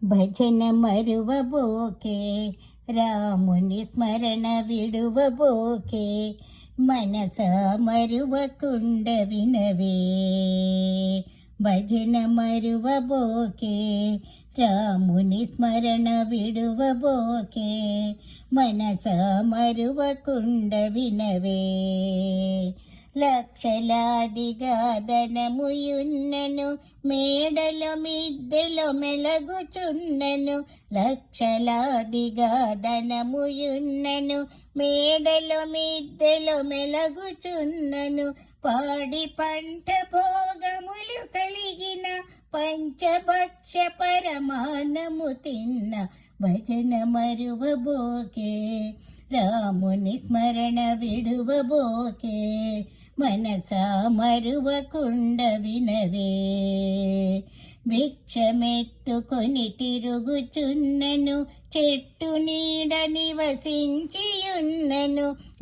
భజన మరువబోకే, రాముని స్మరణ విడువబోకే, మనస మరువకుండ వినవే. భజన మరువబోకే, రాముని స్మరణ విడువబోకే, మనస మరువకుండ వినవే. లక్షలాదిగా ధనముయున్నను, మేడల మిద్దెలో మెలగుచున్నను. లక్షలాదిగా ధనముయున్నను, మేడలో మిద్దెలో మెలగుచున్నను. పాడి పంట భోగములు కలిగిన, పంచభక్ష పరమానము తిన్న. భజన మరువబోకే, రాముని స్మరణ విడువబోకే, మనస మరువకుండ వినవే. భిక్షమెత్తుకొని తిరుగుచున్నను, చెట్టు నీడ నివసించియున్నను.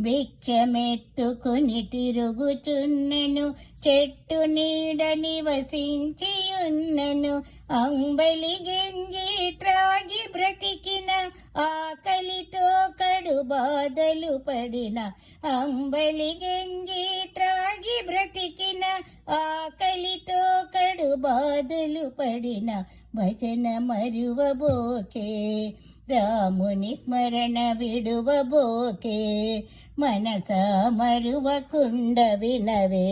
భిక్షమెత్తుకొని తిరుగుచున్నను, చెట్టు నీడ నివసించియున్నను. అంబలి గంజి త్రాగి బ్రతికిన, ఆకలితో కడు బాధలు పడిన. అంబలి గంజి త్రాగి బ్రతికిన, ఆకలితో కడు బాధలు పడిన. భజన మరువబోకే, రాముని స్మరణ విడువబోకే, మనస మరువకుండ వినవే.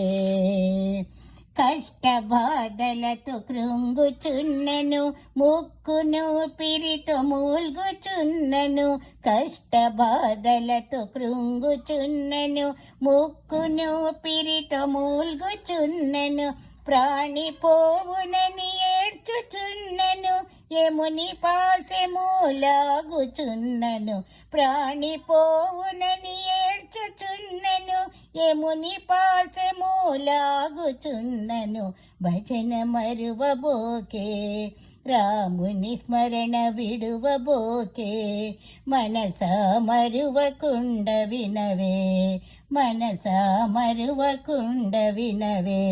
కష్ట బాధలతో కృంగుచున్నను, ముక్కును పిరితో మూల్గుచున్నను. కష్ట బాధలతో కృంగుచున్నను, ముక్కును పిరితో మూల్గుచున్నను. ప్రాణి పోవునని ఏడ్చుచున్నను, యముని పాశములాగుచున్నను. ప్రాణి పోవునని ఏడ్చుచున్నను, యముని పాశములాగుచున్నను. భజన మరువబోకే, రాముని స్మరణ విడువబోకే, మనస మరువకుండ వినవే. మనస మరువకుండ వినవే,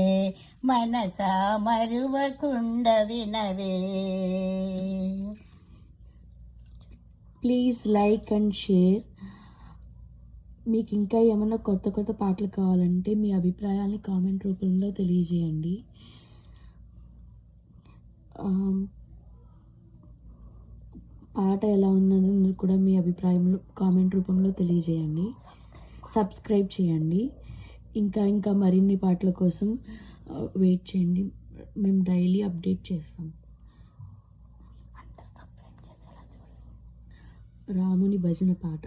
మనస మరువకుండ వినవే. Please like and share. మీకు ఇంకా ఏమైనా కొత్త కొత్త పాటలు కావాలంటే మీ అభిప్రాయాన్ని కామెంట్ రూపంలో తెలియజేయండి. పాట ఎలా ఉన్నదని కూడా మీ అభిప్రాయంలో కామెంట్ రూపంలో తెలియజేయండి. సబ్స్క్రైబ్ చేయండి. ఇంకా మరిన్ని పాటల కోసం వెయిట్ చేయండి. మేము డైలీ అప్డేట్ చేస్తాం. రాముని భజన పాట.